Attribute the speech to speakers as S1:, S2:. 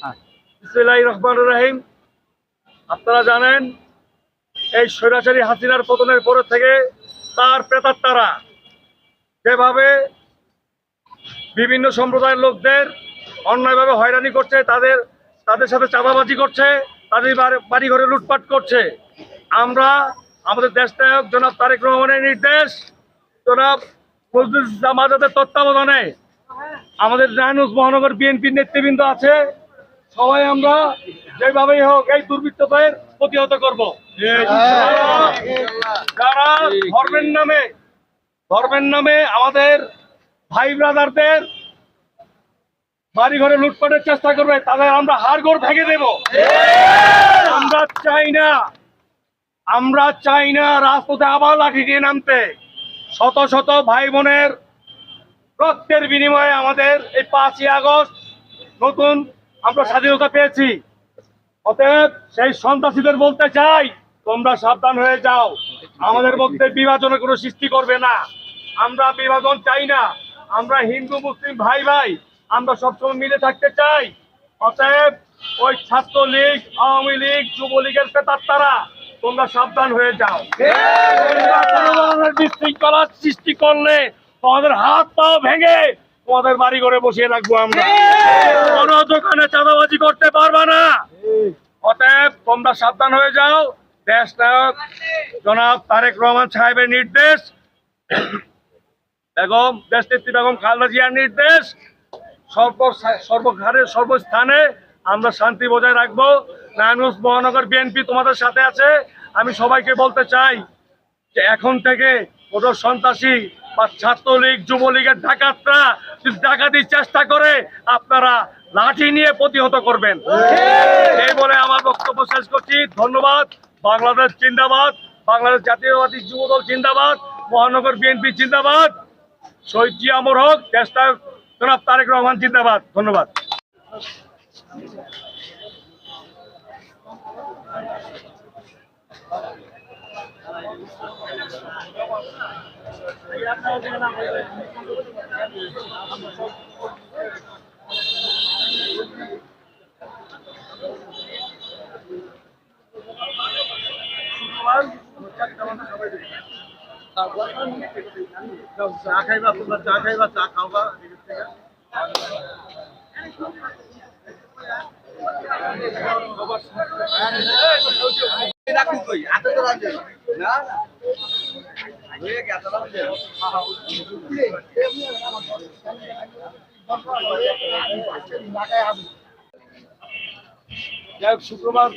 S1: বিসমিল্লাহির রহমানির রহিম। আপনারা জানেন এই স্বৈরাচারী হাসিনার পতনের পর থেকে তার প্রেতাত্মারা যেভাবে বিভিন্ন সম্প্রদায়ের লোকদের অন্যায়ভাবে হয়রানি করছে, তাদের সাথে চাঁদাবাজি করছে, তাদের বাড়িঘরে লুটপাট করছে। আমরা আমাদের দেশনায়ক জনাব তারেক রহমানের নির্দেশ, জনাব ফজলুল ইসলাম আজাদের তত্ত্বাবধানে আমাদের নারায়ণগঞ্জ মহানগর বিএনপির নেতৃবৃন্দ আছে, সবাই আমরা যেভাবেই হোক এই দুর্বৃত্তদের প্রতিহত করব। যারা ধর্মের নামে আমাদের ভাই ব্রাদারদের বাড়ি ঘরে লুটপাটের চেষ্টা করবে, তাদের আমরা হাড়গোড় ভেঙে দেব। আমরা চাই না রাজপথে আবার লাঠি দিয়ে নামতে। শত শত ভাই বোনের রক্তের বিনিময়ে আমাদের এই 5ই আগস্ট নতুন আমরা স্বাধীনতা পেয়েছি। অতএব সেই সন্ত্রাসীদের বলতে চাই, তোমরা সাবধান হয়ে যাও, আমাদের মধ্যে বিভাজনের কোনো সৃষ্টি করবে না। আমরা বিভাজন চাই না, আমরা হিন্দু মুসলিম ভাই ভাই আমরা সবসময় মিলে থাকতে চাই। অতএব ওই ছাত্রলীগ, আওয়ামী লীগ, যুবলীগের প্রেতাত্মারা তোমরা সাবধান হয়ে যাও। বিশৃঙ্খলা সৃষ্টি করলে তোমাদের হাত পা ভেঙে তোমাদের বাড়ি ঘরে বসিয়ে রাখবো আমরা। কোনো দোকানে চাঁদাবাজি করতে পারবা না। অতএব তোমরা সাবধান হয়ে যাও। দেশ নায়ক জনাব তারেক রহমান সাহেবের নির্দেশ, দেশনেত্রী বেগম খালেদা জিয়ার নির্দেশ, সর্বস্থানে আমরা শান্তি বজায় রাখবো। নারায়ণগঞ্জ মহানগর বিএনপি তোমাদের সাথে আছে। আমি সবাইকে বলতে চাই যে এখন থেকে কোনো সন্ত্রাসী বা ছাত্রলীগ, যুবলীগের ডাকাতরা যদি ডাকাতির চেষ্টা করে, আপনারা লাঠি নিয়ে প্রতিহত করবেন। এই বলে আমার বক্তব্য শেষ করছি। ধন্যবাদ। বাংলাদেশ জিন্দাবাদ, বাংলাদেশ জাতীয়তাবাদী যুবদল জিন্দাবাদ, মহানগর বিএনপি জিন্দাবাদ, শহীদ জিয়া অমর হোক, দেশনায়ক জনাব তারেক রহমান জিন্দাবাদ। ধন্যবাদ। চা খাইবা, তোমরা চা খাইবা, চা খাওয়া শুক্রবার